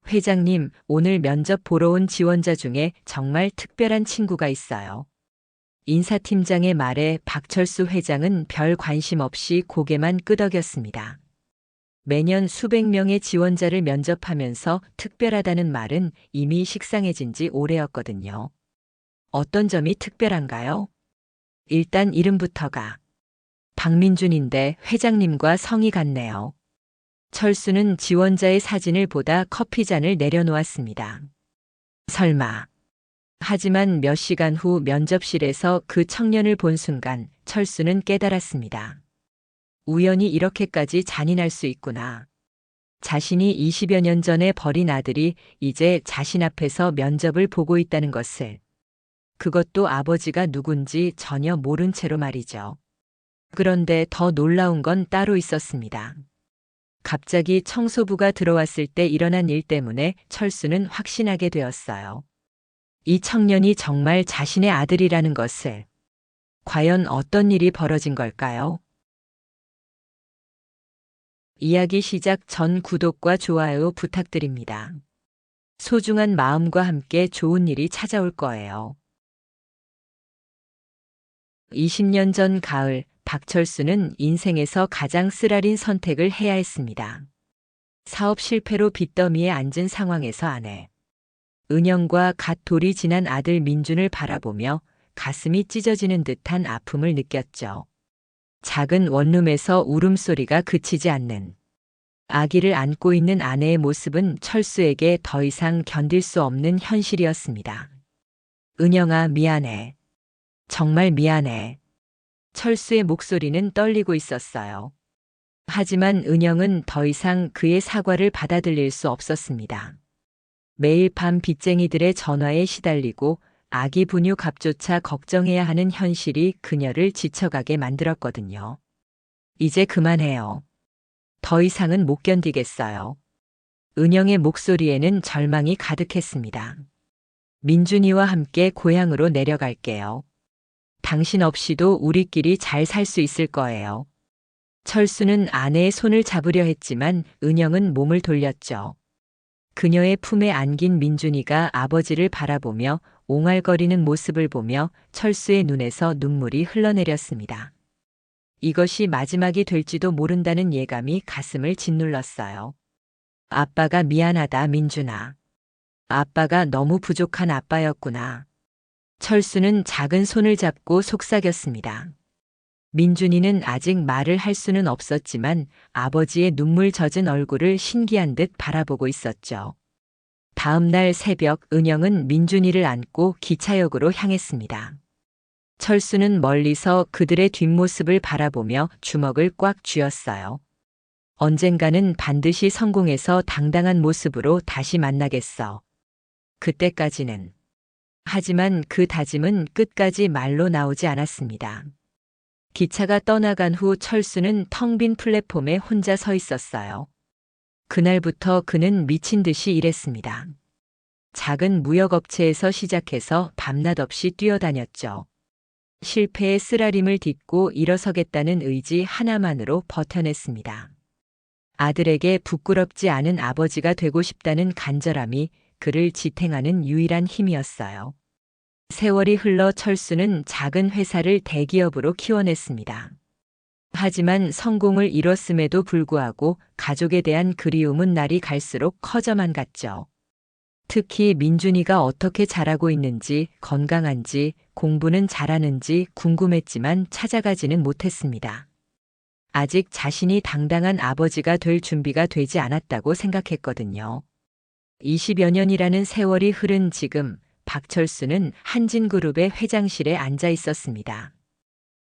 회장님, 오늘 면접 보러 온 지원자 중에 정말 특별한 친구가 있어요. 인사팀장의 말에 박철수 회장은 별 관심 없이 고개만 끄덕였습니다. 매년 수백 명의 지원자를 면접하면서 특별하다는 말은 이미 식상해진 지 오래였거든요. 어떤 점이 특별한가요? 일단 이름부터가 박민준인데 회장님과 성이 같네요. 철수는 지원자의 사진을 보다 커피잔을 내려놓았습니다. 설마. 하지만 몇 시간 후 면접실에서 그 청년을 본 순간 철수는 깨달았습니다. 우연히 이렇게까지 잔인할 수 있구나. 자신이 20여 년 전에 버린 아들이 이제 자신 앞에서 면접을 보고 있다는 것을. 그것도 아버지가 누군지 전혀 모른 채로 말이죠. 그런데 더 놀라운 건 따로 있었습니다. 갑자기 청소부가 들어왔을 때 일어난 일 때문에 철수는 확신하게 되었어요. 이 청년이 정말 자신의 아들이라는 것을. 과연 어떤 일이 벌어진 걸까요? 이야기 시작 전 구독과 좋아요 부탁드립니다. 소중한 마음과 함께 좋은 일이 찾아올 거예요. 20년 전 가을, 박철수는 인생에서 가장 쓰라린 선택을 해야 했습니다. 사업 실패로 빚더미에 앉은 상황에서 아내 은영과 갓 돌이 지난 아들 민준을 바라보며 가슴이 찢어지는 듯한 아픔을 느꼈죠. 작은 원룸에서 울음소리가 그치지 않는 아기를 안고 있는 아내의 모습은 철수에게 더 이상 견딜 수 없는 현실이었습니다. 은영아, 미안해. 정말 미안해. 철수의 목소리는 떨리고 있었어요. 하지만 은영은 더 이상 그의 사과를 받아들일 수 없었습니다. 매일 밤 빚쟁이들의 전화에 시달리고 아기 분유 값조차 걱정해야 하는 현실이 그녀를 지쳐가게 만들었거든요. 이제 그만해요. 더 이상은 못 견디겠어요. 은영의 목소리에는 절망이 가득했습니다. 민준이와 함께 고향으로 내려갈게요. 당신 없이도 우리끼리 잘 살 수 있을 거예요. 철수는 아내의 손을 잡으려 했지만 은영은 몸을 돌렸죠. 그녀의 품에 안긴 민준이가 아버지를 바라보며 옹알거리는 모습을 보며 철수의 눈에서 눈물이 흘러내렸습니다. 이것이 마지막이 될지도 모른다는 예감이 가슴을 짓눌렀어요. 아빠가 미안하다, 민준아. 아빠가 너무 부족한 아빠였구나. 철수는 작은 손을 잡고 속삭였습니다. 민준이는 아직 말을 할 수는 없었지만 아버지의 눈물 젖은 얼굴을 신기한 듯 바라보고 있었죠. 다음 날 새벽 은영은 민준이를 안고 기차역으로 향했습니다. 철수는 멀리서 그들의 뒷모습을 바라보며 주먹을 꽉 쥐었어요. 언젠가는 반드시 성공해서 당당한 모습으로 다시 만나겠어. 그때까지는. 하지만 그 다짐은 끝까지 말로 나오지 않았습니다. 기차가 떠나간 후 철수는 텅 빈 플랫폼에 혼자 서 있었어요. 그날부터 그는 미친 듯이 일했습니다. 작은 무역업체에서 시작해서 밤낮 없이 뛰어다녔죠. 실패의 쓰라림을 딛고 일어서겠다는 의지 하나만으로 버텨냈습니다. 아들에게 부끄럽지 않은 아버지가 되고 싶다는 간절함이 그를 지탱하는 유일한 힘이었어요. 세월이 흘러 철수는 작은 회사를 대기업으로 키워냈습니다. 하지만 성공을 이뤘음에도 불구하고 가족에 대한 그리움은 날이 갈수록 커져만 갔죠. 특히 민준이가 어떻게 자라고 있는지, 건강한지, 공부는 잘하는지 궁금했지만 찾아가지는 못했습니다. 아직 자신이 당당한 아버지가 될 준비가 되지 않았다고 생각했거든요. 20여 년이라는 세월이 흐른 지금 박철수는 한진그룹의 회장실에 앉아 있었습니다.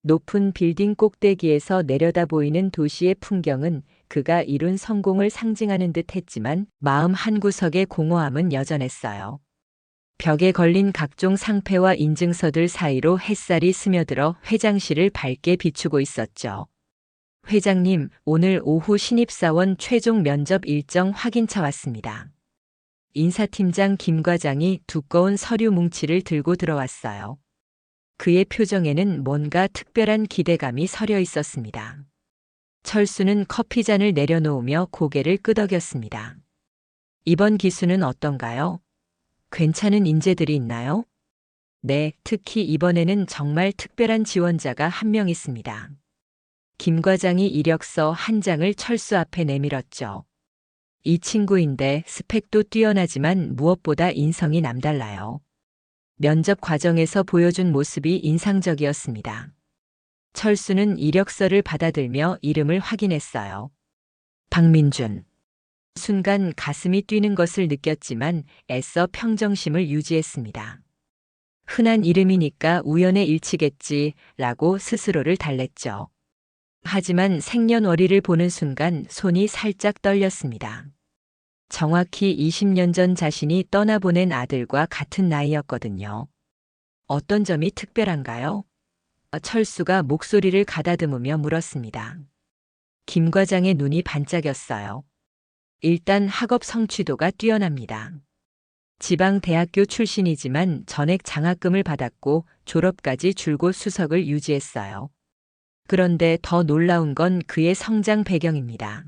높은 빌딩 꼭대기에서 내려다 보이는 도시의 풍경은 그가 이룬 성공을 상징하는 듯 했지만 마음 한구석의 공허함은 여전했어요. 벽에 걸린 각종 상패와 인증서들 사이로 햇살이 스며들어 회장실을 밝게 비추고 있었죠. 회장님, 오늘 오후 신입사원 최종 면접 일정 확인차 왔습니다. 인사팀장 김 과장이 두꺼운 서류 뭉치를 들고 들어왔어요. 그의 표정에는 뭔가 특별한 기대감이 서려 있었습니다. 철수는 커피잔을 내려놓으며 고개를 끄덕였습니다. 이번 기수는 어떤가요? 괜찮은 인재들이 있나요? 네, 특히 이번에는 정말 특별한 지원자가 한 명 있습니다. 김 과장이 이력서 한 장을 철수 앞에 내밀었죠. 이 친구인데 스펙도 뛰어나지만 무엇보다 인성이 남달라요. 면접 과정에서 보여준 모습이 인상적이었습니다. 철수는 이력서를 받아들며 이름을 확인했어요. 박민준. 순간 가슴이 뛰는 것을 느꼈지만 애써 평정심을 유지했습니다. 흔한 이름이니까 우연의 일치겠지 라고 스스로를 달랬죠. 하지만 생년월일을 보는 순간 손이 살짝 떨렸습니다. 정확히 20년 전 자신이 떠나보낸 아들과 같은 나이였거든요. 어떤 점이 특별한가요? 철수가 목소리를 가다듬으며 물었습니다. 김 과장의 눈이 반짝였어요. 일단 학업 성취도가 뛰어납니다. 지방대학교 출신이지만 전액 장학금을 받았고 졸업까지 줄곧 수석을 유지했어요. 그런데 더 놀라운 건 그의 성장 배경입니다.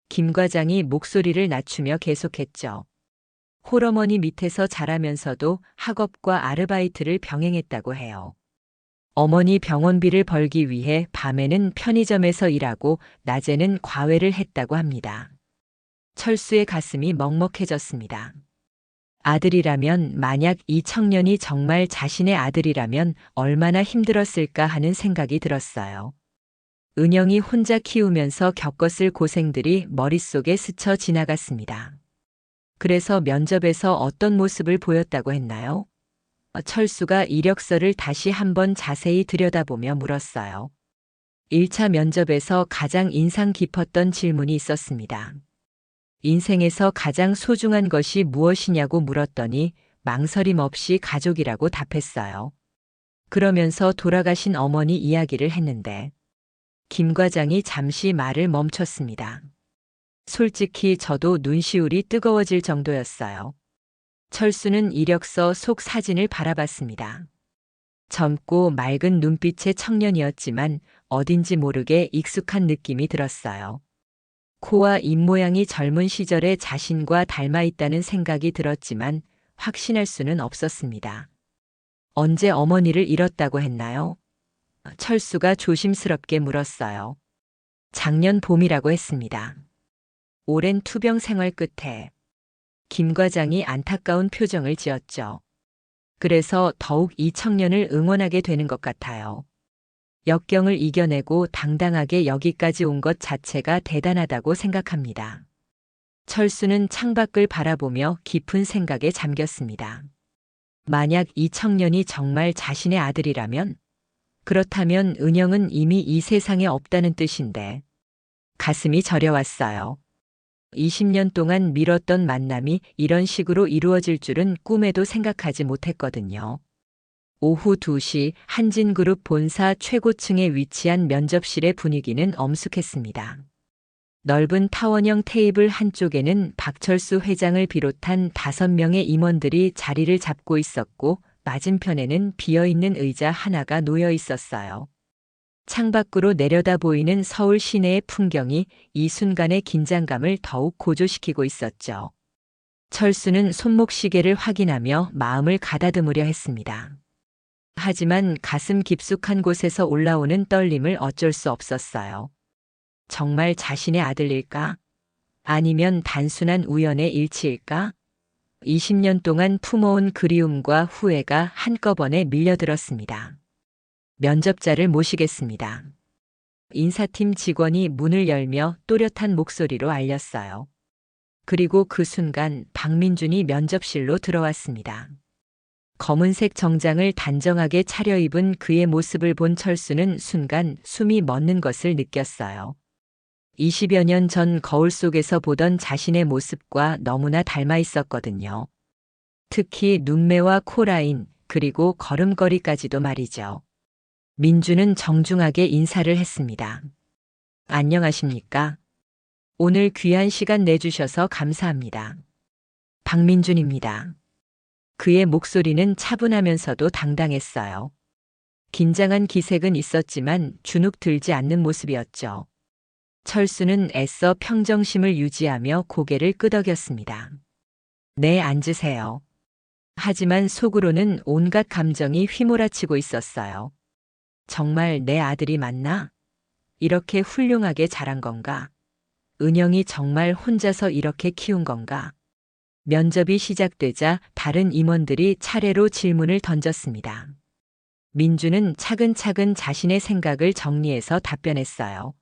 김 과장이 목소리를 낮추며 계속했죠. 홀어머니 밑에서 자라면서도 학업과 아르바이트를 병행했다고 해요. 어머니 병원비를 벌기 위해 밤에는 편의점에서 일하고 낮에는 과외를 했다고 합니다. 철수의 가슴이 먹먹해졌습니다. 아들이라면, 만약 이 청년이 정말 자신의 아들이라면 얼마나 힘들었을까 하는 생각이 들었어요. 은영이 혼자 키우면서 겪었을 고생들이 머릿속에 스쳐 지나갔습니다. 그래서 면접에서 어떤 모습을 보였다고 했나요? 철수가 이력서를 다시 한번 자세히 들여다보며 물었어요. 1차 면접에서 가장 인상 깊었던 질문이 있었습니다. 인생에서 가장 소중한 것이 무엇이냐고 물었더니 망설임 없이 가족이라고 답했어요. 그러면서 돌아가신 어머니 이야기를 했는데 김 과장이 잠시 말을 멈췄습니다. 솔직히 저도 눈시울이 뜨거워질 정도였어요. 철수는 이력서 속 사진을 바라봤습니다. 젊고 맑은 눈빛의 청년이었지만 어딘지 모르게 익숙한 느낌이 들었어요. 코와 입모양이 젊은 시절의 자신과 닮아 있다는 생각이 들었지만 확신할 수는 없었습니다. 언제 어머니를 잃었다고 했나요? 철수가 조심스럽게 물었어요. 작년 봄이라고 했습니다. 오랜 투병 생활 끝에 김 과장이 안타까운 표정을 지었죠. 그래서 더욱 이 청년을 응원하게 되는 것 같아요. 역경을 이겨내고 당당하게 여기까지 온 것 자체가 대단하다고 생각합니다. 철수는 창밖을 바라보며 깊은 생각에 잠겼습니다. 만약 이 청년이 정말 자신의 아들이라면, 그렇다면 은영은 이미 이 세상에 없다는 뜻인데, 가슴이 저려왔어요. 20년 동안 미뤘던 만남이 이런 식으로 이루어질 줄은 꿈에도 생각하지 못했거든요. 오후 2시 한진그룹 본사 최고층에 위치한 면접실의 분위기는 엄숙했습니다. 넓은 타원형 테이블 한쪽에는 박철수 회장을 비롯한 5명의 임원들이 자리를 잡고 있었고 맞은편에는 비어있는 의자 하나가 놓여 있었어요. 창밖으로 내려다 보이는 서울 시내의 풍경이 이 순간의 긴장감을 더욱 고조시키고 있었죠. 철수는 손목시계를 확인하며 마음을 가다듬으려 했습니다. 하지만 가슴 깊숙한 곳에서 올라오는 떨림을 어쩔 수 없었어요. 정말 자신의 아들일까? 아니면 단순한 우연의 일치일까? 20년 동안 품어온 그리움과 후회가 한꺼번에 밀려들었습니다. 면접자를 모시겠습니다. 인사팀 직원이 문을 열며 또렷한 목소리로 알렸어요. 그리고 그 순간 박민준이 면접실로 들어왔습니다. 검은색 정장을 단정하게 차려입은 그의 모습을 본 철수는 순간 숨이 멎는 것을 느꼈어요. 20여 년 전 거울 속에서 보던 자신의 모습과 너무나 닮아 있었거든요. 특히 눈매와 코라인, 그리고 걸음걸이까지도 말이죠. 민주는 정중하게 인사를 했습니다. 안녕하십니까? 오늘 귀한 시간 내주셔서 감사합니다. 박민준입니다. 그의 목소리는 차분하면서도 당당했어요. 긴장한 기색은 있었지만 주눅 들지 않는 모습이었죠. 철수는 애써 평정심을 유지하며 고개를 끄덕였습니다. 네, 앉으세요. 하지만 속으로는 온갖 감정이 휘몰아치고 있었어요. 정말 내 아들이 맞나? 이렇게 훌륭하게 자란 건가? 은영이 정말 혼자서 이렇게 키운 건가? 면접이 시작되자 다른 임원들이 차례로 질문을 던졌습니다. 민주는 차근차근 자신의 생각을 정리해서 답변했어요.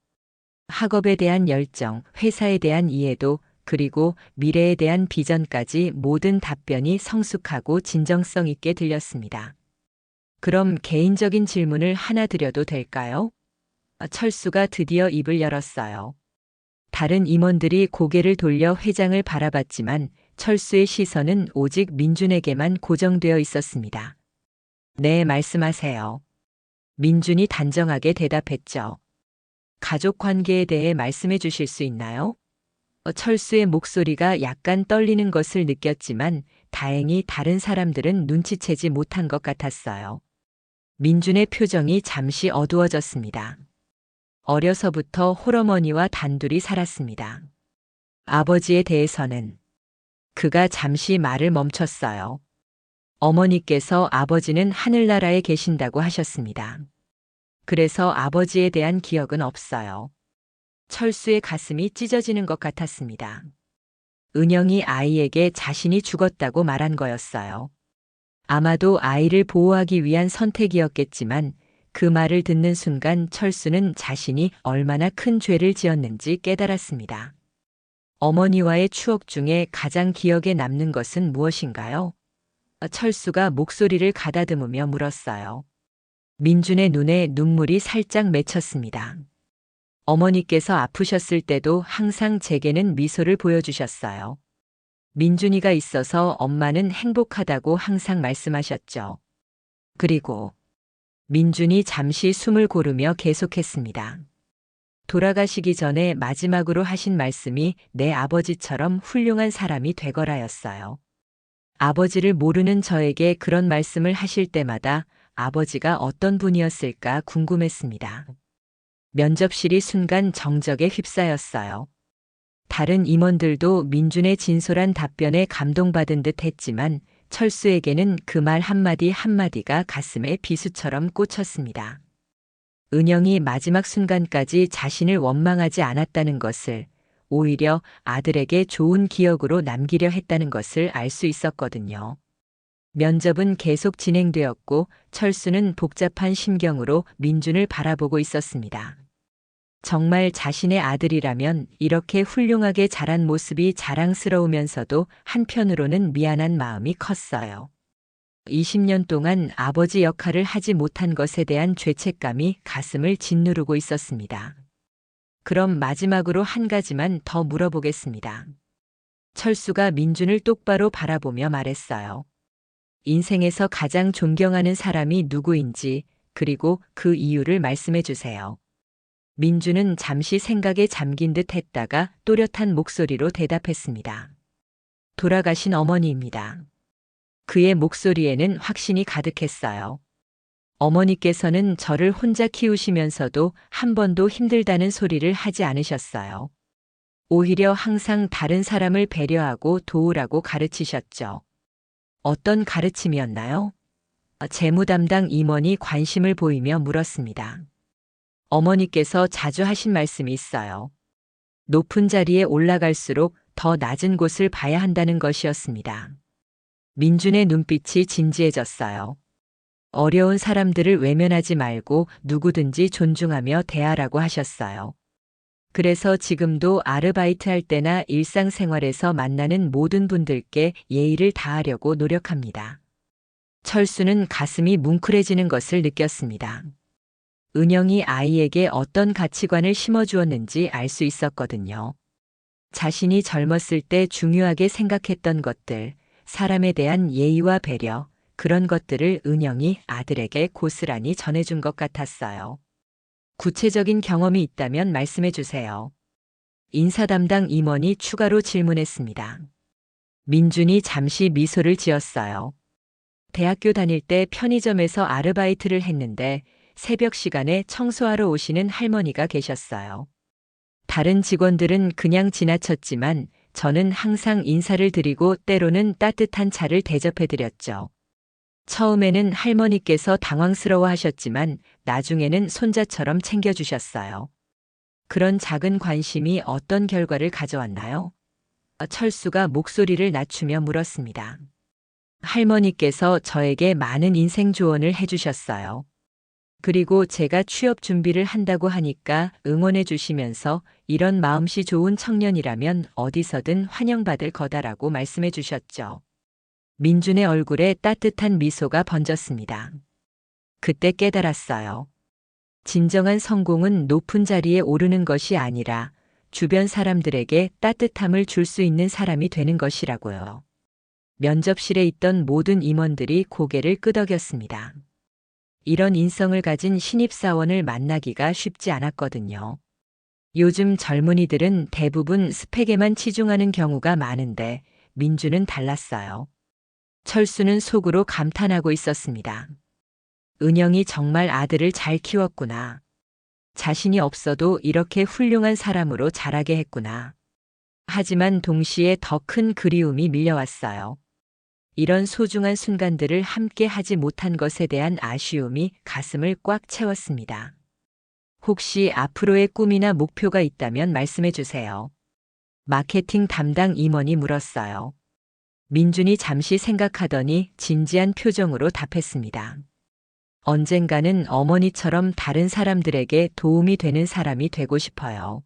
학업에 대한 열정, 회사에 대한 이해도, 그리고 미래에 대한 비전까지 모든 답변이 성숙하고 진정성 있게 들렸습니다. 그럼 개인적인 질문을 하나 드려도 될까요? 철수가 드디어 입을 열었어요. 다른 임원들이 고개를 돌려 회장을 바라봤지만 철수의 시선은 오직 민준에게만 고정되어 있었습니다. 네, 말씀하세요. 민준이 단정하게 대답했죠. 가족 관계에 대해 말씀해 주실 수 있나요? 철수의 목소리가 약간 떨리는 것을 느꼈지만 다행히 다른 사람들은 눈치채지 못한 것 같았어요. 민준의 표정이 잠시 어두워졌습니다. 어려서부터 홀어머니와 단둘이 살았습니다. 아버지에 대해서는 그가 잠시 말을 멈췄어요. 어머니께서 아버지는 하늘나라에 계신다고 하셨습니다. 그래서 아버지에 대한 기억은 없어요. 철수의 가슴이 찢어지는 것 같았습니다. 은영이 아이에게 자신이 죽었다고 말한 거였어요. 아마도 아이를 보호하기 위한 선택이었겠지만 그 말을 듣는 순간 철수는 자신이 얼마나 큰 죄를 지었는지 깨달았습니다. 어머니와의 추억 중에 가장 기억에 남는 것은 무엇인가요? 철수가 목소리를 가다듬으며 물었어요. 민준의 눈에 눈물이 살짝 맺혔습니다. 어머니께서 아프셨을 때도 항상 제게는 미소를 보여주셨어요. 민준이가 있어서 엄마는 행복하다고 항상 말씀하셨죠. 그리고 민준이 잠시 숨을 고르며 계속했습니다. 돌아가시기 전에 마지막으로 하신 말씀이 내 아버지처럼 훌륭한 사람이 되거라였어요. 아버지를 모르는 저에게 그런 말씀을 하실 때마다 아버지가 어떤 분이었을까 궁금했습니다. 면접실이 순간 정적에 휩싸였어요. 다른 임원들도 민준의 진솔한 답변에 감동받은 듯 했지만 철수에게는 그 말 한마디 한마디가 가슴에 비수처럼 꽂혔습니다. 은영이 마지막 순간까지 자신을 원망하지 않았다는 것을, 오히려 아들에게 좋은 기억으로 남기려 했다는 것을 알 수 있었거든요. 면접은 계속 진행되었고 철수는 복잡한 심경으로 민준을 바라보고 있었습니다. 정말 자신의 아들이라면 이렇게 훌륭하게 자란 모습이 자랑스러우면서도 한편으로는 미안한 마음이 컸어요. 20년 동안 아버지 역할을 하지 못한 것에 대한 죄책감이 가슴을 짓누르고 있었습니다. 그럼 마지막으로 한 가지만 더 물어보겠습니다. 철수가 민준을 똑바로 바라보며 말했어요. 인생에서 가장 존경하는 사람이 누구인지, 그리고 그 이유를 말씀해 주세요. 민준은 잠시 생각에 잠긴 듯 했다가 또렷한 목소리로 대답했습니다. 돌아가신 어머니입니다. 그의 목소리에는 확신이 가득했어요. 어머니께서는 저를 혼자 키우시면서도 한 번도 힘들다는 소리를 하지 않으셨어요. 오히려 항상 다른 사람을 배려하고 도우라고 가르치셨죠. 어떤 가르침이었나요? 재무 담당 임원이 관심을 보이며 물었습니다. 어머니께서 자주 하신 말씀이 있어요. 높은 자리에 올라갈수록 더 낮은 곳을 봐야 한다는 것이었습니다. 민준의 눈빛이 진지해졌어요. 어려운 사람들을 외면하지 말고 누구든지 존중하며 대하라고 하셨어요. 그래서 지금도 아르바이트 할 때나 일상생활에서 만나는 모든 분들께 예의를 다하려고 노력합니다. 철수는 가슴이 뭉클해지는 것을 느꼈습니다. 은영이 아이에게 어떤 가치관을 심어주었는지 알 수 있었거든요. 자신이 젊었을 때 중요하게 생각했던 것들, 사람에 대한 예의와 배려, 그런 것들을 은영이 아들에게 고스란히 전해준 것 같았어요. 구체적인 경험이 있다면 말씀해 주세요. 인사 담당 임원이 추가로 질문했습니다. 민준이 잠시 미소를 지었어요. 대학교 다닐 때 편의점에서 아르바이트를 했는데 새벽 시간에 청소하러 오시는 할머니가 계셨어요. 다른 직원들은 그냥 지나쳤지만 저는 항상 인사를 드리고 때로는 따뜻한 차를 대접해 드렸죠. 처음에는 할머니께서 당황스러워 하셨지만 나중에는 손자처럼 챙겨주셨어요. 그런 작은 관심이 어떤 결과를 가져왔나요? 철수가 목소리를 낮추며 물었습니다. 할머니께서 저에게 많은 인생 조언을 해주셨어요. 그리고 제가 취업 준비를 한다고 하니까 응원해 주시면서 이런 마음씨 좋은 청년이라면 어디서든 환영받을 거다라고 말씀해 주셨죠. 민준의 얼굴에 따뜻한 미소가 번졌습니다. 그때 깨달았어요. 진정한 성공은 높은 자리에 오르는 것이 아니라 주변 사람들에게 따뜻함을 줄 수 있는 사람이 되는 것이라고요. 면접실에 있던 모든 임원들이 고개를 끄덕였습니다. 이런 인성을 가진 신입사원을 만나기가 쉽지 않았거든요. 요즘 젊은이들은 대부분 스펙에만 치중하는 경우가 많은데 민주는 달랐어요. 철수는 속으로 감탄하고 있었습니다. 은영이 정말 아들을 잘 키웠구나. 자신이 없어도 이렇게 훌륭한 사람으로 자라게 했구나. 하지만 동시에 더 큰 그리움이 밀려왔어요. 이런 소중한 순간들을 함께 하지 못한 것에 대한 아쉬움이 가슴을 꽉 채웠습니다. 혹시 앞으로의 꿈이나 목표가 있다면 말씀해 주세요. 마케팅 담당 임원이 물었어요. 민준이 잠시 생각하더니 진지한 표정으로 답했습니다. 언젠가는 어머니처럼 다른 사람들에게 도움이 되는 사람이 되고 싶어요.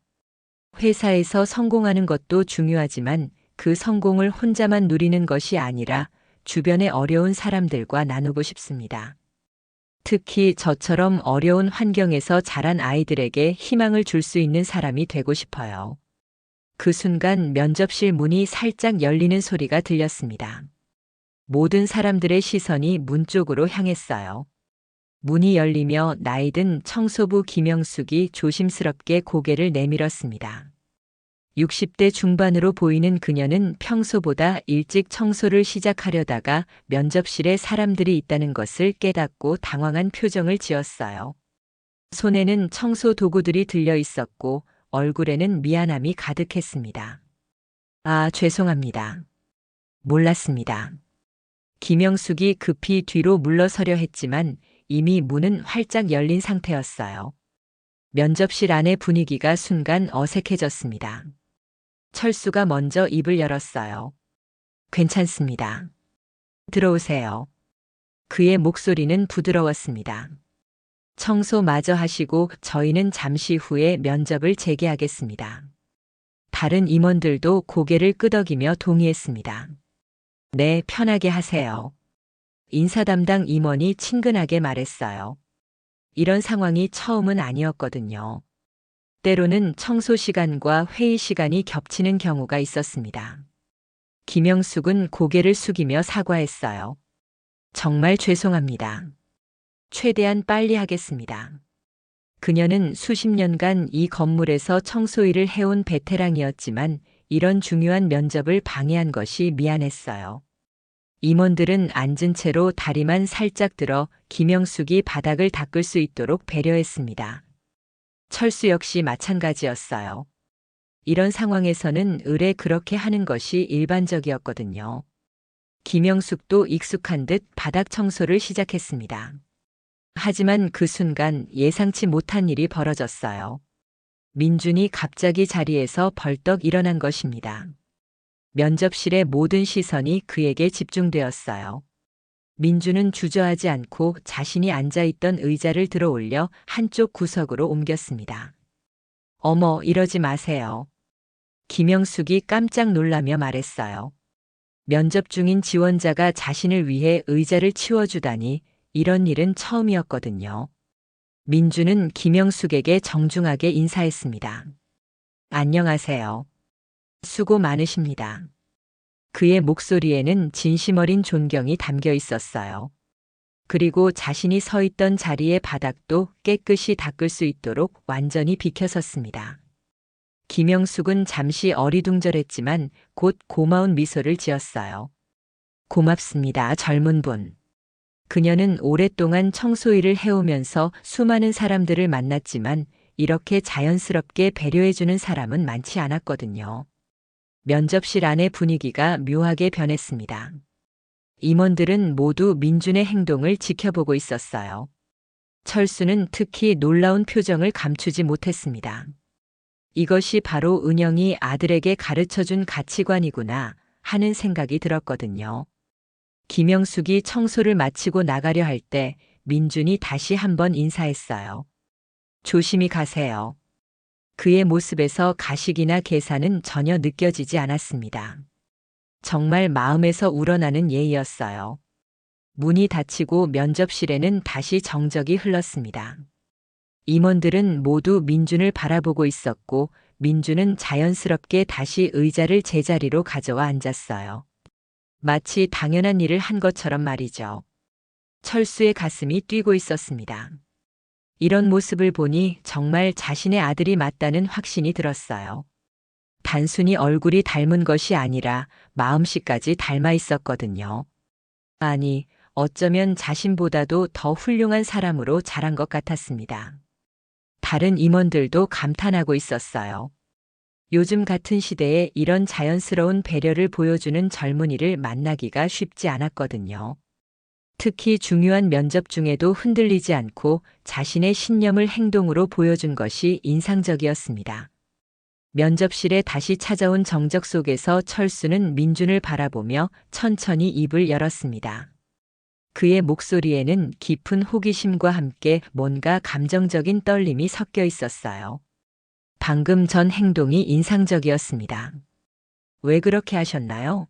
회사에서 성공하는 것도 중요하지만 그 성공을 혼자만 누리는 것이 아니라 주변의 어려운 사람들과 나누고 싶습니다. 특히 저처럼 어려운 환경에서 자란 아이들에게 희망을 줄 수 있는 사람이 되고 싶어요. 그 순간 면접실 문이 살짝 열리는 소리가 들렸습니다. 모든 사람들의 시선이 문 쪽으로 향했어요. 문이 열리며 나이든 청소부 김영숙이 조심스럽게 고개를 내밀었습니다. 60대 중반으로 보이는 그녀는 평소보다 일찍 청소를 시작하려다가 면접실에 사람들이 있다는 것을 깨닫고 당황한 표정을 지었어요. 손에는 청소 도구들이 들려 있었고 얼굴에는 미안함이 가득했습니다. 아, 죄송합니다. 몰랐습니다. 김영숙이 급히 뒤로 물러서려 했지만 이미 문은 활짝 열린 상태였어요. 면접실 안의 분위기가 순간 어색해졌습니다. 철수가 먼저 입을 열었어요. 괜찮습니다. 들어오세요. 그의 목소리는 부드러웠습니다. 청소 마저 하시고 저희는 잠시 후에 면접을 재개하겠습니다. 다른 임원들도 고개를 끄덕이며 동의했습니다. 네, 편하게 하세요. 인사 담당 임원이 친근하게 말했어요. 이런 상황이 처음은 아니었거든요. 때로는 청소 시간과 회의 시간이 겹치는 경우가 있었습니다. 김영숙은 고개를 숙이며 사과했어요. 정말 죄송합니다. 최대한 빨리 하겠습니다. 그녀는 수십 년간 이 건물에서 청소 일을 해온 베테랑이었지만 이런 중요한 면접을 방해한 것이 미안했어요. 임원들은 앉은 채로 다리만 살짝 들어 김영숙이 바닥을 닦을 수 있도록 배려했습니다. 철수 역시 마찬가지였어요. 이런 상황에서는 의뢰 그렇게 하는 것이 일반적이었거든요. 김영숙도 익숙한 듯 바닥 청소를 시작했습니다. 하지만 그 순간 예상치 못한 일이 벌어졌어요. 민준이 갑자기 자리에서 벌떡 일어난 것입니다. 면접실의 모든 시선이 그에게 집중되었어요. 민준은 주저하지 않고 자신이 앉아있던 의자를 들어 올려 한쪽 구석으로 옮겼습니다. 어머, 이러지 마세요. 김영숙이 깜짝 놀라며 말했어요. 면접 중인 지원자가 자신을 위해 의자를 치워주다니 이런 일은 처음이었거든요. 민준은 김영숙에게 정중하게 인사했습니다. 안녕하세요. 수고 많으십니다. 그의 목소리에는 진심 어린 존경이 담겨 있었어요. 그리고 자신이 서 있던 자리의 바닥도 깨끗이 닦을 수 있도록 완전히 비켜섰습니다. 김영숙은 잠시 어리둥절했지만 곧 고마운 미소를 지었어요. 고맙습니다, 젊은 분. 그녀는 오랫동안 청소 일을 해오면서 수많은 사람들을 만났지만 이렇게 자연스럽게 배려해주는 사람은 많지 않았거든요. 면접실 안의 분위기가 묘하게 변했습니다. 임원들은 모두 민준의 행동을 지켜보고 있었어요. 철수는 특히 놀라운 표정을 감추지 못했습니다. 이것이 바로 은영이 아들에게 가르쳐준 가치관이구나 하는 생각이 들었거든요. 김영숙이 청소를 마치고 나가려 할 때 민준이 다시 한번 인사했어요. 조심히 가세요. 그의 모습에서 가식이나 계산은 전혀 느껴지지 않았습니다. 정말 마음에서 우러나는 예의였어요. 문이 닫히고 면접실에는 다시 정적이 흘렀습니다. 임원들은 모두 민준을 바라보고 있었고 민준은 자연스럽게 다시 의자를 제자리로 가져와 앉았어요. 마치 당연한 일을 한 것처럼 말이죠. 철수의 가슴이 뛰고 있었습니다. 이런 모습을 보니 정말 자신의 아들이 맞다는 확신이 들었어요. 단순히 얼굴이 닮은 것이 아니라 마음씨까지 닮아 있었거든요. 아니, 어쩌면 자신보다도 더 훌륭한 사람으로 자란 것 같았습니다. 다른 임원들도 감탄하고 있었어요. 요즘 같은 시대에 이런 자연스러운 배려를 보여주는 젊은이를 만나기가 쉽지 않았거든요. 특히 중요한 면접 중에도 흔들리지 않고 자신의 신념을 행동으로 보여준 것이 인상적이었습니다. 면접실에 다시 찾아온 정적 속에서 철수는 민준을 바라보며 천천히 입을 열었습니다. 그의 목소리에는 깊은 호기심과 함께 뭔가 감정적인 떨림이 섞여 있었어요. 방금 전 행동이 인상적이었습니다. 왜 그렇게 하셨나요?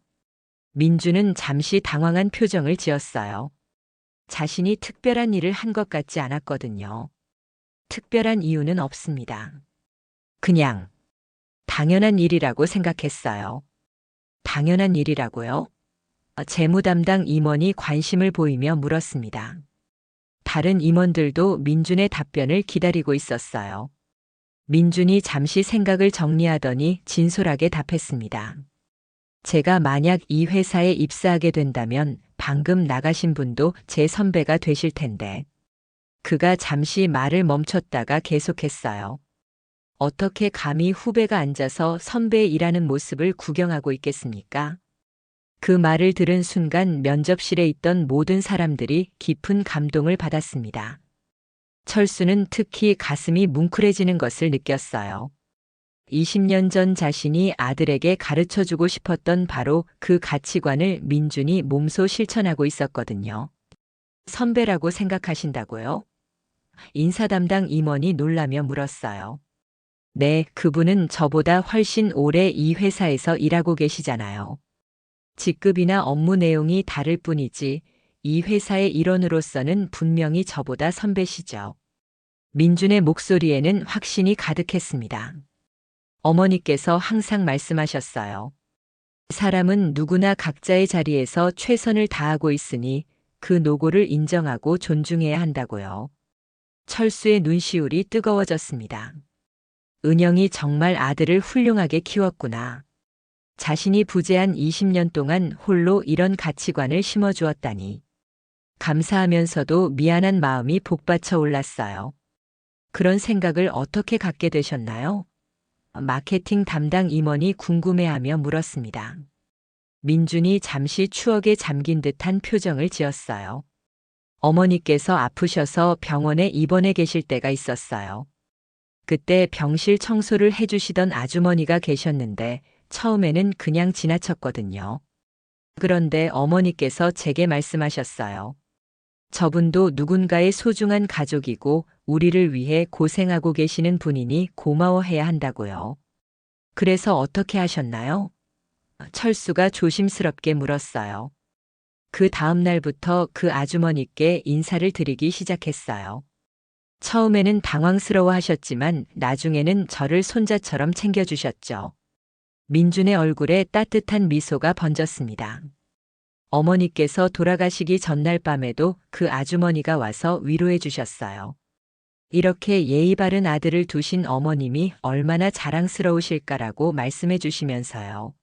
민준은 잠시 당황한 표정을 지었어요. 자신이 특별한 일을 한 것 같지 않았거든요. 특별한 이유는 없습니다. 그냥 당연한 일이라고 생각했어요. 당연한 일이라고요? 재무 담당 임원이 관심을 보이며 물었습니다. 다른 임원들도 민준의 답변을 기다리고 있었어요. 민준이 잠시 생각을 정리하더니 진솔하게 답했습니다. 제가 만약 이 회사에 입사하게 된다면 방금 나가신 분도 제 선배가 되실 텐데. 그가 잠시 말을 멈췄다가 계속했어요. 어떻게 감히 후배가 앉아서 선배의 일하는 모습을 구경하고 있겠습니까? 그 말을 들은 순간 면접실에 있던 모든 사람들이 깊은 감동을 받았습니다. 철수는 특히 가슴이 뭉클해지는 것을 느꼈어요. 20년 전 자신이 아들에게 가르쳐주고 싶었던 바로 그 가치관을 민준이 몸소 실천하고 있었거든요. 선배라고 생각하신다고요? 인사 담당 임원이 놀라며 물었어요. 네, 그분은 저보다 훨씬 오래 이 회사에서 일하고 계시잖아요. 직급이나 업무 내용이 다를 뿐이지 이 회사의 일원으로서는 분명히 저보다 선배시죠. 민준의 목소리에는 확신이 가득했습니다. 어머니께서 항상 말씀하셨어요. 사람은 누구나 각자의 자리에서 최선을 다하고 있으니 그 노고를 인정하고 존중해야 한다고요. 철수의 눈시울이 뜨거워졌습니다. 은영이 정말 아들을 훌륭하게 키웠구나. 자신이 부재한 20년 동안 홀로 이런 가치관을 심어주었다니. 감사하면서도 미안한 마음이 복받쳐 올랐어요. 그런 생각을 어떻게 갖게 되셨나요? 마케팅 담당 임원이 궁금해하며 물었습니다. 민준이 잠시 추억에 잠긴 듯한 표정을 지었어요. 어머니께서 아프셔서 병원에 입원해 계실 때가 있었어요. 그때 병실 청소를 해주시던 아주머니가 계셨는데 처음에는 그냥 지나쳤거든요. 그런데 어머니께서 제게 말씀하셨어요. 저분도 누군가의 소중한 가족이고 우리를 위해 고생하고 계시는 분이니 고마워해야 한다고요. 그래서 어떻게 하셨나요? 철수가 조심스럽게 물었어요. 그 다음 날부터 그 아주머니께 인사를 드리기 시작했어요. 처음에는 당황스러워 하셨지만 나중에는 저를 손자처럼 챙겨주셨죠. 민준의 얼굴에 따뜻한 미소가 번졌습니다. 어머니께서 돌아가시기 전날 밤에도 그 아주머니가 와서 위로해 주셨어요. 이렇게 예의 바른 아들을 두신 어머님이 얼마나 자랑스러우실까라고 말씀해 주시면서요.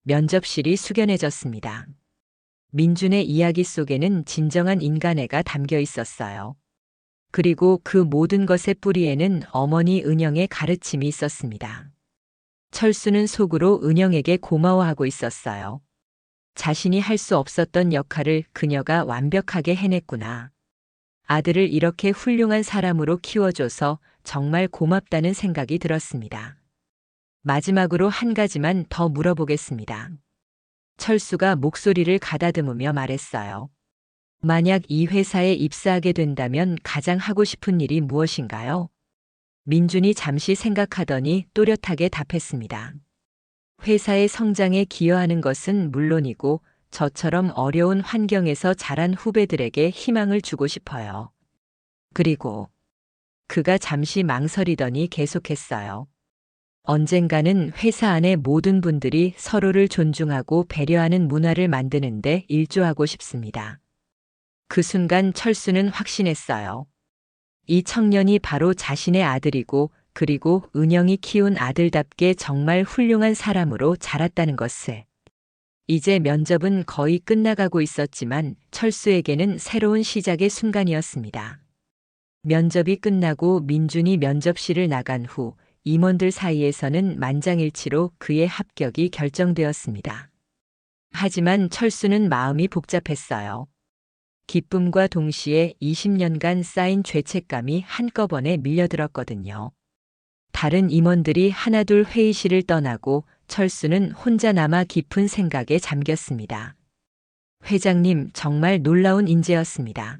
면접실이 숙연해졌습니다. 민준의 이야기 속에는 진정한 인간애가 담겨 있었어요. 그리고 그 모든 것의 뿌리에는 어머니 은영의 가르침이 있었습니다. 철수는 속으로 은영에게 고마워하고 있었어요. 자신이 할 수 없었던 역할을 그녀가 완벽하게 해냈구나. 아들을 이렇게 훌륭한 사람으로 키워줘서 정말 고맙다는 생각이 들었습니다. 마지막으로 한 가지만 더 물어보겠습니다. 철수가 목소리를 가다듬으며 말했어요. 만약 이 회사에 입사하게 된다면 가장 하고 싶은 일이 무엇인가요? 민준이 잠시 생각하더니 또렷하게 답했습니다. 회사의 성장에 기여하는 것은 물론이고 저처럼 어려운 환경에서 자란 후배들에게 희망을 주고 싶어요. 그리고 그가 잠시 망설이더니 계속했어요. 언젠가는 회사 안의 모든 분들이 서로를 존중하고 배려하는 문화를 만드는데 일조하고 싶습니다. 그 순간 철수는 확신했어요. 이 청년이 바로 자신의 아들이고 그리고 은영이 키운 아들답게 정말 훌륭한 사람으로 자랐다는 것을. 이제 면접은 거의 끝나가고 있었지만 철수에게는 새로운 시작의 순간이었습니다. 면접이 끝나고 민준이 면접실을 나간 후 임원들 사이에서는 만장일치로 그의 합격이 결정되었습니다. 하지만 철수는 마음이 복잡했어요. 기쁨과 동시에 20년간 쌓인 죄책감이 한꺼번에 밀려들었거든요. 다른 임원들이 하나둘 회의실을 떠나고 철수는 혼자 남아 깊은 생각에 잠겼습니다. 회장님, 정말 놀라운 인재였습니다.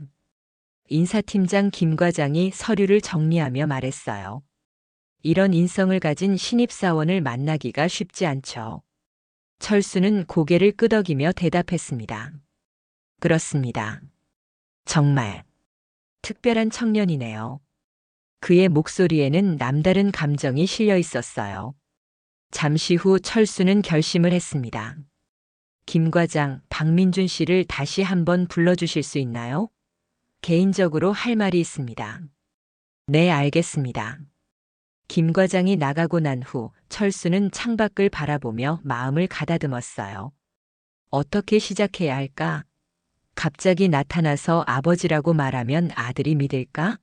인사팀장 김 과장이 서류를 정리하며 말했어요. 이런 인성을 가진 신입사원을 만나기가 쉽지 않죠. 철수는 고개를 끄덕이며 대답했습니다. 그렇습니다. 정말 특별한 청년이네요. 그의 목소리에는 남다른 감정이 실려 있었어요. 잠시 후 철수는 결심을 했습니다. 김 과장, 박민준 씨를 다시 한번 불러주실 수 있나요? 개인적으로 할 말이 있습니다. 네, 알겠습니다. 김 과장이 나가고 난 후 철수는 창밖을 바라보며 마음을 가다듬었어요. 어떻게 시작해야 할까? 갑자기 나타나서 아버지라고 말하면 아들이 믿을까?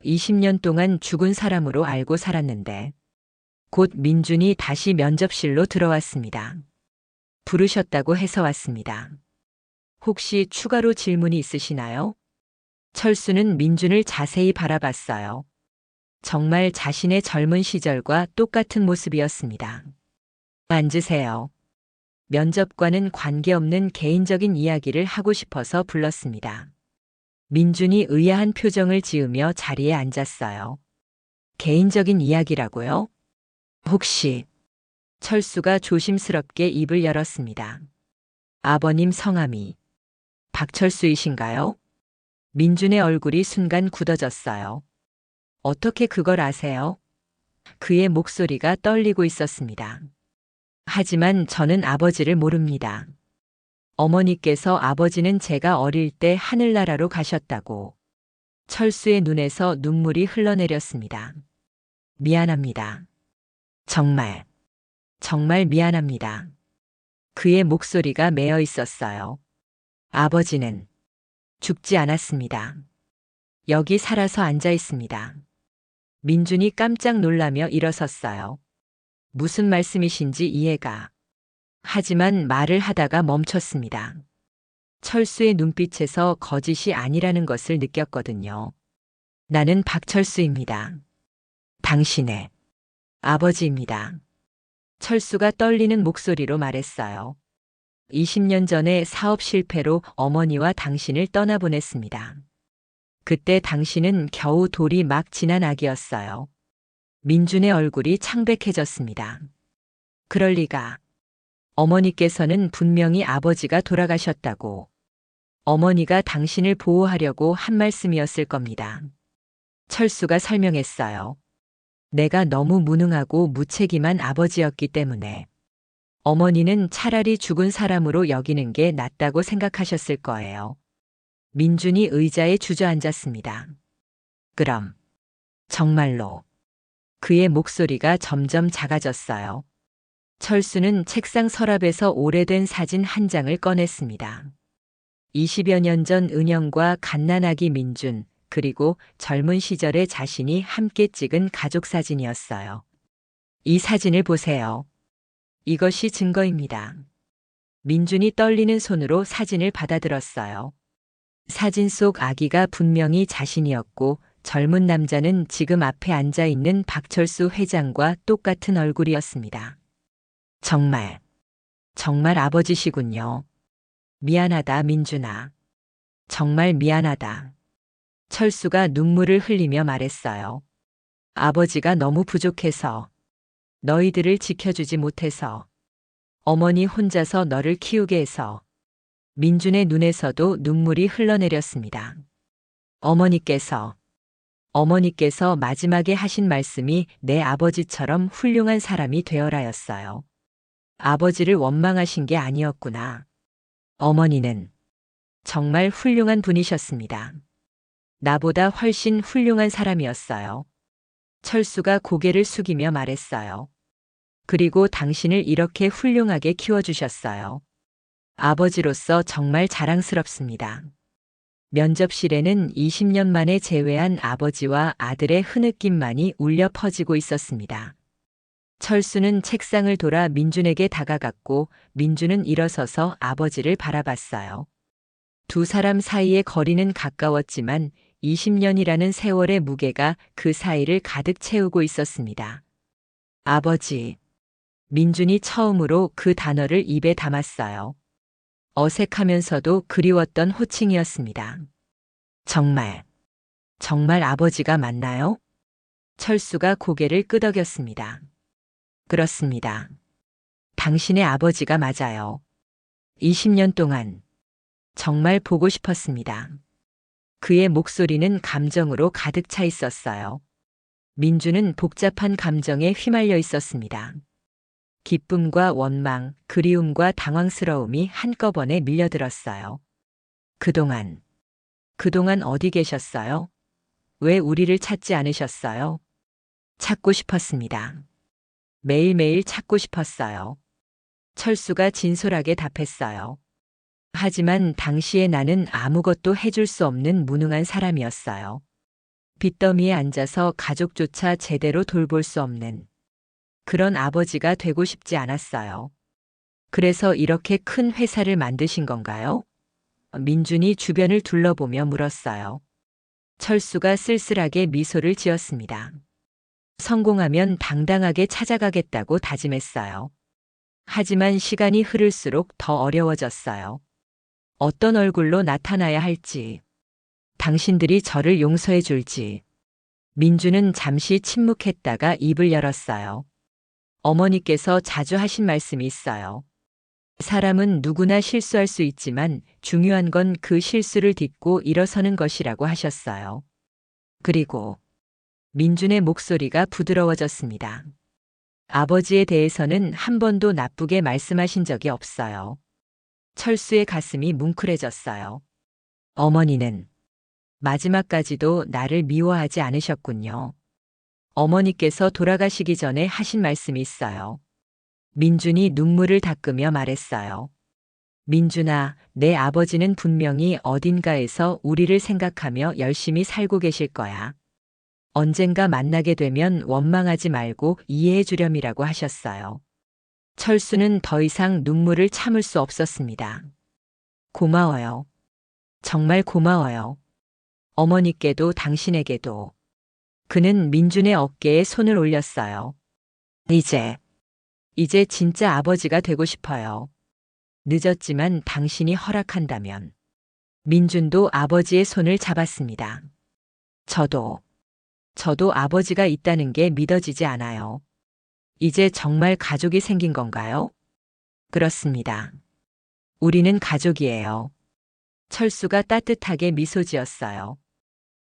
20년 동안 죽은 사람으로 알고 살았는데. 곧 민준이 다시 면접실로 들어왔습니다. 부르셨다고 해서 왔습니다. 혹시 추가로 질문이 있으시나요? 철수는 민준을 자세히 바라봤어요. 정말 자신의 젊은 시절과 똑같은 모습이었습니다. 앉으세요. 면접과는 관계없는 개인적인 이야기를 하고 싶어서 불렀습니다. 민준이 의아한 표정을 지으며 자리에 앉았어요. 개인적인 이야기라고요? 혹시? 철수가 조심스럽게 입을 열었습니다. 아버님 성함이 박철수이신가요? 민준의 얼굴이 순간 굳어졌어요. 어떻게 그걸 아세요? 그의 목소리가 떨리고 있었습니다. 하지만 저는 아버지를 모릅니다. 어머니께서 아버지는 제가 어릴 때 하늘나라로 가셨다고. 철수의 눈에서 눈물이 흘러내렸습니다. 미안합니다. 정말 미안합니다. 그의 목소리가 메어 있었어요. 아버지는 죽지 않았습니다. 여기 살아서 앉아 있습니다. 민준이 깜짝 놀라며 일어섰어요. 무슨 말씀이신지 이해가. 하지만 말을 하다가 멈췄습니다. 철수의 눈빛에서 거짓이 아니라는 것을 느꼈거든요. 나는 박철수입니다. 당신의 아버지입니다. 철수가 떨리는 목소리로 말했어요. 20년 전에 사업 실패로 어머니와 당신을 떠나보냈습니다. 그때 당신은 겨우 돌이 막 지난 아기였어요. 민준의 얼굴이 창백해졌습니다. 그럴 리가. 어머니께서는 분명히 아버지가 돌아가셨다고. 어머니가 당신을 보호하려고 한 말씀이었을 겁니다. 철수가 설명했어요. 내가 너무 무능하고 무책임한 아버지였기 때문에. 어머니는 차라리 죽은 사람으로 여기는 게 낫다고 생각하셨을 거예요. 민준이 의자에 주저앉았습니다. 그럼, 정말로. 그의 목소리가 점점 작아졌어요. 철수는 책상 서랍에서 오래된 사진 한 장을 꺼냈습니다. 20여 년 전 은영과 갓난아기 민준, 그리고 젊은 시절에 자신이 함께 찍은 가족 사진이었어요. 이 사진을 보세요. 이것이 증거입니다. 민준이 떨리는 손으로 사진을 받아들었어요. 사진 속 아기가 분명히 자신이었고 젊은 남자는 지금 앞에 앉아 있는 박철수 회장과 똑같은 얼굴이었습니다. 정말 아버지시군요. 미안하다, 민준아. 정말 미안하다. 철수가 눈물을 흘리며 말했어요. 아버지가 너무 부족해서, 너희들을 지켜주지 못해서, 어머니 혼자서 너를 키우게 해서. 민준의 눈에서도 눈물이 흘러내렸습니다. 어머니께서 마지막에 하신 말씀이 내 아버지처럼 훌륭한 사람이 되어라였어요. 아버지를 원망하신 게 아니었구나. 어머니는 정말 훌륭한 분이셨습니다. 나보다 훨씬 훌륭한 사람이었어요. 철수가 고개를 숙이며 말했어요. 그리고 당신을 이렇게 훌륭하게 키워주셨어요. 아버지로서 정말 자랑스럽습니다. 면접실에는 20년 만에 재회한 아버지와 아들의 흐느낌만이 울려 퍼지고 있었습니다. 철수는 책상을 돌아 민준에게 다가갔고 민준은 일어서서 아버지를 바라봤어요. 두 사람 사이의 거리는 가까웠지만 20년이라는 세월의 무게가 그 사이를 가득 채우고 있었습니다. 아버지. 민준이 처음으로 그 단어를 입에 담았어요. 어색하면서도 그리웠던 호칭이었습니다. 정말 아버지가 맞나요? 철수가 고개를 끄덕였습니다. 그렇습니다. 당신의 아버지가 맞아요. 20년 동안 정말 보고 싶었습니다. 그의 목소리는 감정으로 가득 차 있었어요. 민주는 복잡한 감정에 휘말려 있었습니다. 기쁨과 원망, 그리움과 당황스러움이 한꺼번에 밀려들었어요. 그동안 어디 계셨어요? 왜 우리를 찾지 않으셨어요? 찾고 싶었습니다. 매일매일 찾고 싶었어요. 철수가 진솔하게 답했어요. 하지만 당시에 나는 아무것도 해줄 수 없는 무능한 사람이었어요. 빚더미에 앉아서 가족조차 제대로 돌볼 수 없는 그런 아버지가 되고 싶지 않았어요. 그래서 이렇게 큰 회사를 만드신 건가요? 민준이 주변을 둘러보며 물었어요. 철수가 쓸쓸하게 미소를 지었습니다. 성공하면 당당하게 찾아가겠다고 다짐했어요. 하지만 시간이 흐를수록 더 어려워졌어요. 어떤 얼굴로 나타나야 할지, 당신들이 저를 용서해 줄지. 민준은 잠시 침묵했다가 입을 열었어요. 어머니께서 자주 하신 말씀이 있어요. 사람은 누구나 실수할 수 있지만 중요한 건 그 실수를 딛고 일어서는 것이라고 하셨어요. 그리고 민준의 목소리가 부드러워졌습니다. 아버지에 대해서는 한 번도 나쁘게 말씀하신 적이 없어요. 철수의 가슴이 뭉클해졌어요. 어머니는 마지막까지도 나를 미워하지 않으셨군요. 어머니께서 돌아가시기 전에 하신 말씀이 있어요. 민준이 눈물을 닦으며 말했어요. 민준아, 내 아버지는 분명히 어딘가에서 우리를 생각하며 열심히 살고 계실 거야. 언젠가 만나게 되면 원망하지 말고 이해해 주렴이라고 하셨어요. 철수는 더 이상 눈물을 참을 수 없었습니다. 고마워요. 정말 고마워요. 어머니께도 당신에게도. 그는 민준의 어깨에 손을 올렸어요. 이제 진짜 아버지가 되고 싶어요. 늦었지만 당신이 허락한다면. 민준도 아버지의 손을 잡았습니다. 저도 아버지가 있다는 게 믿어지지 않아요. 이제 정말 가족이 생긴 건가요? 그렇습니다. 우리는 가족이에요. 철수가 따뜻하게 미소 지었어요.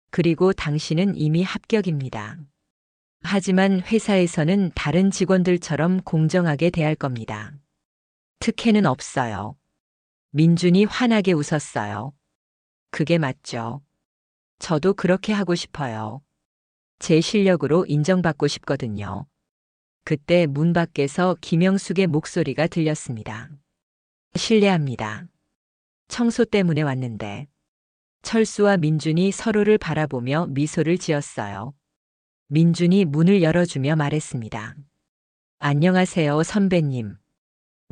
그리고 당신은 이미 합격입니다. 하지만 회사에서는 다른 직원들처럼 공정하게 대할 겁니다. 특혜는 없어요. 민준이 환하게 웃었어요. 그게 맞죠. 저도 그렇게 하고 싶어요. 제 실력으로 인정받고 싶거든요. 그때 문 밖에서 김영숙의 목소리가 들렸습니다. 실례합니다. 청소 때문에 왔는데. 철수와 민준이 서로를 바라보며 미소를 지었어요. 민준이 문을 열어주며 말했습니다. 안녕하세요, 선배님.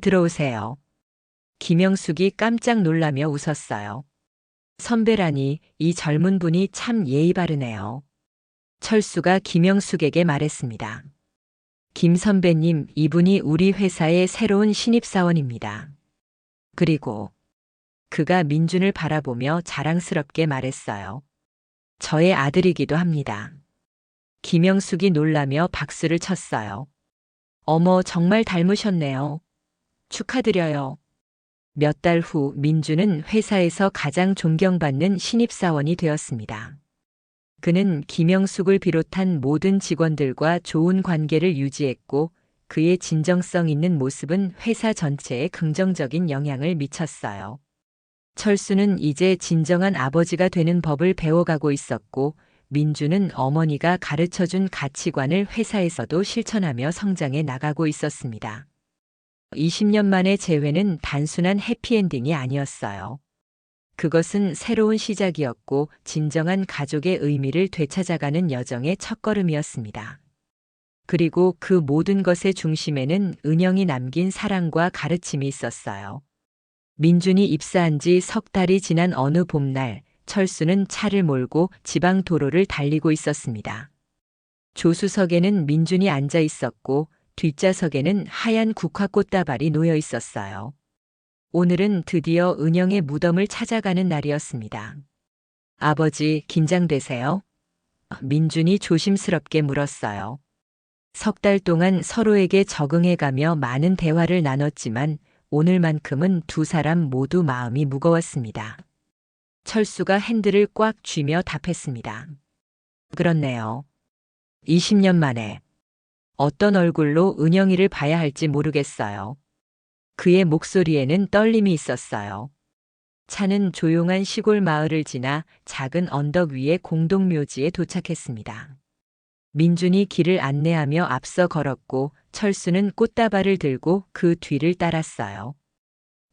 들어오세요. 김영숙이 깜짝 놀라며 웃었어요. 선배라니 이 젊은 분이 참 예의 바르네요. 철수가 김영숙에게 말했습니다. 김 선배님, 이분이 우리 회사의 새로운 신입사원입니다. 그리고 그가 민준을 바라보며 자랑스럽게 말했어요. 저의 아들이기도 합니다. 김영숙이 놀라며 박수를 쳤어요. 어머, 정말 닮으셨네요. 축하드려요. 몇 달 후 민준은 회사에서 가장 존경받는 신입사원이 되었습니다. 그는 김영숙을 비롯한 모든 직원들과 좋은 관계를 유지했고 그의 진정성 있는 모습은 회사 전체에 긍정적인 영향을 미쳤어요. 철수는 이제 진정한 아버지가 되는 법을 배워가고 있었고 민주는 어머니가 가르쳐준 가치관을 회사에서도 실천하며 성장해 나가고 있었습니다. 20년 만의 재회는 단순한 해피엔딩이 아니었어요. 그것은 새로운 시작이었고 진정한 가족의 의미를 되찾아가는 여정의 첫걸음이었습니다. 그리고 그 모든 것의 중심에는 은영이 남긴 사랑과 가르침이 있었어요. 민준이 입사한 지 석 달이 지난 어느 봄날, 철수는 차를 몰고 지방 도로를 달리고 있었습니다. 조수석에는 민준이 앉아 있었고 뒷좌석에는 하얀 국화꽃다발이 놓여 있었어요. 오늘은 드디어 은영의 무덤을 찾아가는 날이었습니다. 아버지, 긴장되세요? 민준이 조심스럽게 물었어요. 석 달 동안 서로에게 적응해가며 많은 대화를 나눴지만 오늘만큼은 두 사람 모두 마음이 무거웠습니다. 철수가 핸들을 꽉 쥐며 답했습니다. 그렇네요. 20년 만에 어떤 얼굴로 은영이를 봐야 할지 모르겠어요. 그의 목소리에는 떨림이 있었어요. 차는 조용한 시골 마을을 지나 작은 언덕 위의 공동묘지에 도착했습니다. 민준이 길을 안내하며 앞서 걸었고 철수는 꽃다발을 들고 그 뒤를 따랐어요.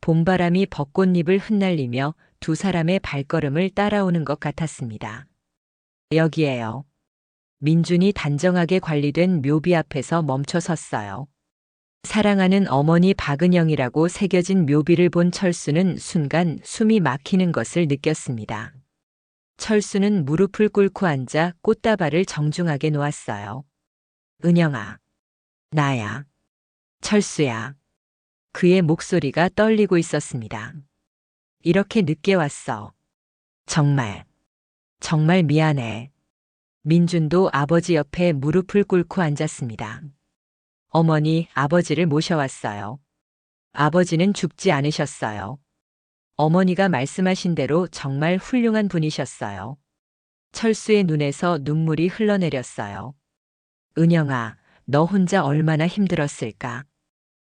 봄바람이 벚꽃잎을 흩날리며 두 사람의 발걸음을 따라오는 것 같았습니다. 여기에요. 민준이 단정하게 관리된 묘비 앞에서 멈춰 섰어요. 사랑하는 어머니 박은영이라고 새겨진 묘비를 본 철수는 순간 숨이 막히는 것을 느꼈습니다. 철수는 무릎을 꿇고 앉아 꽃다발을 정중하게 놓았어요. 은영아, 나야. 철수야. 그의 목소리가 떨리고 있었습니다. 이렇게 늦게 왔어. 정말 미안해. 민준도 아버지 옆에 무릎을 꿇고 앉았습니다. 어머니, 아버지를 모셔왔어요. 아버지는 죽지 않으셨어요. 어머니가 말씀하신 대로 정말 훌륭한 분이셨어요. 철수의 눈에서 눈물이 흘러내렸어요. 은영아, 너 혼자 얼마나 힘들었을까?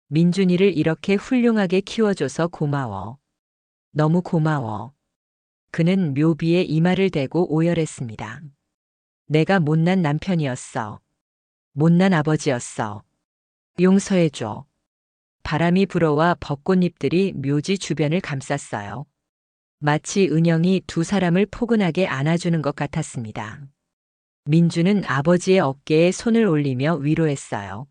민준이를 이렇게 훌륭하게 키워줘서 고마워. 너무 고마워. 그는 묘비에 이마를 대고 오열했습니다. 내가 못난 남편이었어. 못난 아버지였어. 용서해줘. 바람이 불어와 벚꽃잎들이 묘지 주변을 감쌌어요. 마치 은영이 두 사람을 포근하게 안아주는 것 같았습니다. 민주는 아버지의 어깨에 손을 올리며 위로했어요.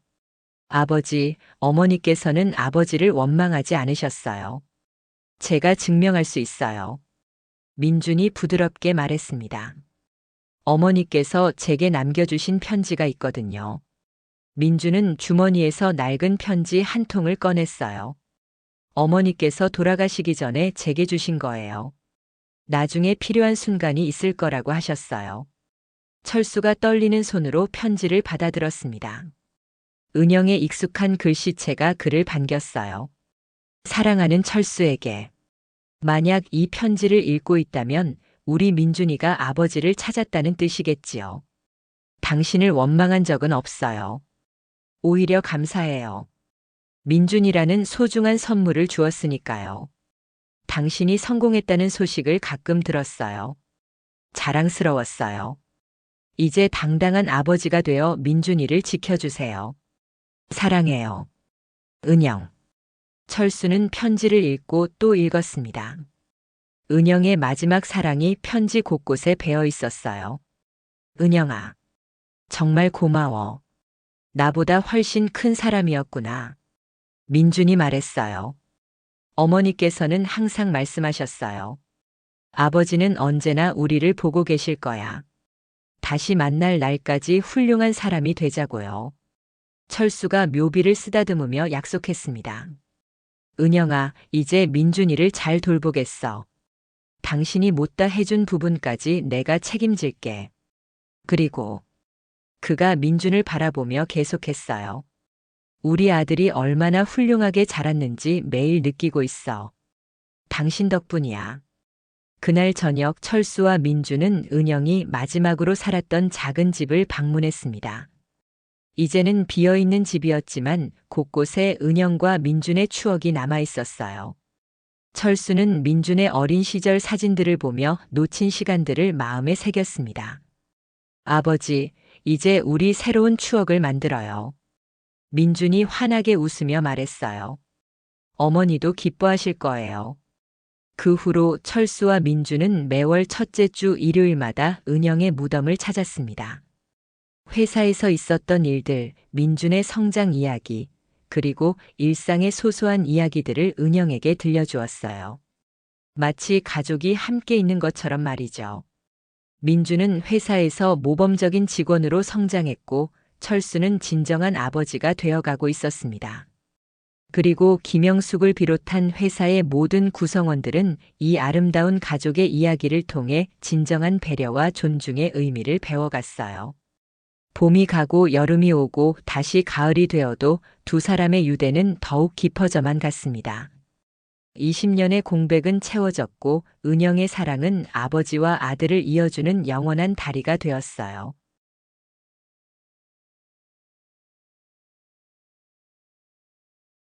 아버지, 어머니께서는 아버지를 원망하지 않으셨어요. 제가 증명할 수 있어요. 민준이 부드럽게 말했습니다. 어머니께서 제게 남겨주신 편지가 있거든요. 민주는 주머니에서 낡은 편지 한 통을 꺼냈어요. 어머니께서 돌아가시기 전에 제게 주신 거예요. 나중에 필요한 순간이 있을 거라고 하셨어요. 철수가 떨리는 손으로 편지를 받아들었습니다. 은영의 익숙한 글씨체가 그를 반겼어요. 사랑하는 철수에게. 만약 이 편지를 읽고 있다면 우리 민준이가 아버지를 찾았다는 뜻이겠지요. 당신을 원망한 적은 없어요. 오히려 감사해요. 민준이라는 소중한 선물을 주었으니까요. 당신이 성공했다는 소식을 가끔 들었어요. 자랑스러웠어요. 이제 당당한 아버지가 되어 민준이를 지켜주세요. 사랑해요. 은영. 철수는 편지를 읽고 또 읽었습니다. 은영의 마지막 사랑이 편지 곳곳에 배어 있었어요. 은영아, 정말 고마워. 나보다 훨씬 큰 사람이었구나. 민준이 말했어요. 어머니께서는 항상 말씀하셨어요. 아버지는 언제나 우리를 보고 계실 거야. 다시 만날 날까지 훌륭한 사람이 되자고요. 철수가 묘비를 쓰다듬으며 약속했습니다. 은영아, 이제 민준이를 잘 돌보겠어. 당신이 못다 해준 부분까지 내가 책임질게. 그리고 그가 민준을 바라보며 계속했어요. 우리 아들이 얼마나 훌륭하게 자랐는지 매일 느끼고 있어. 당신 덕분이야. 그날 저녁 철수와 민준은 은영이 마지막으로 살았던 작은 집을 방문했습니다. 이제는 비어있는 집이었지만 곳곳에 은영과 민준의 추억이 남아 있었어요. 철수는 민준의 어린 시절 사진들을 보며 놓친 시간들을 마음에 새겼습니다. 아버지, 이제 우리 새로운 추억을 만들어요. 민준이 환하게 웃으며 말했어요. 어머니도 기뻐하실 거예요. 그 후로 철수와 민준은 매월 첫째 주 일요일마다 은영의 무덤을 찾았습니다. 회사에서 있었던 일들, 민준의 성장 이야기, 그리고 일상의 소소한 이야기들을 은영에게 들려주었어요. 마치 가족이 함께 있는 것처럼 말이죠. 민준은 회사에서 모범적인 직원으로 성장했고 철수는 진정한 아버지가 되어가고 있었습니다. 그리고 김영숙을 비롯한 회사의 모든 구성원들은 이 아름다운 가족의 이야기를 통해 진정한 배려와 존중의 의미를 배워갔어요. 봄이 가고 여름이 오고 다시 가을이 되어도 두 사람의 유대는 더욱 깊어져만 갔습니다. 20년의 공백은 채워졌고 은영의 사랑은 아버지와 아들을 이어주는 영원한 다리가 되었어요.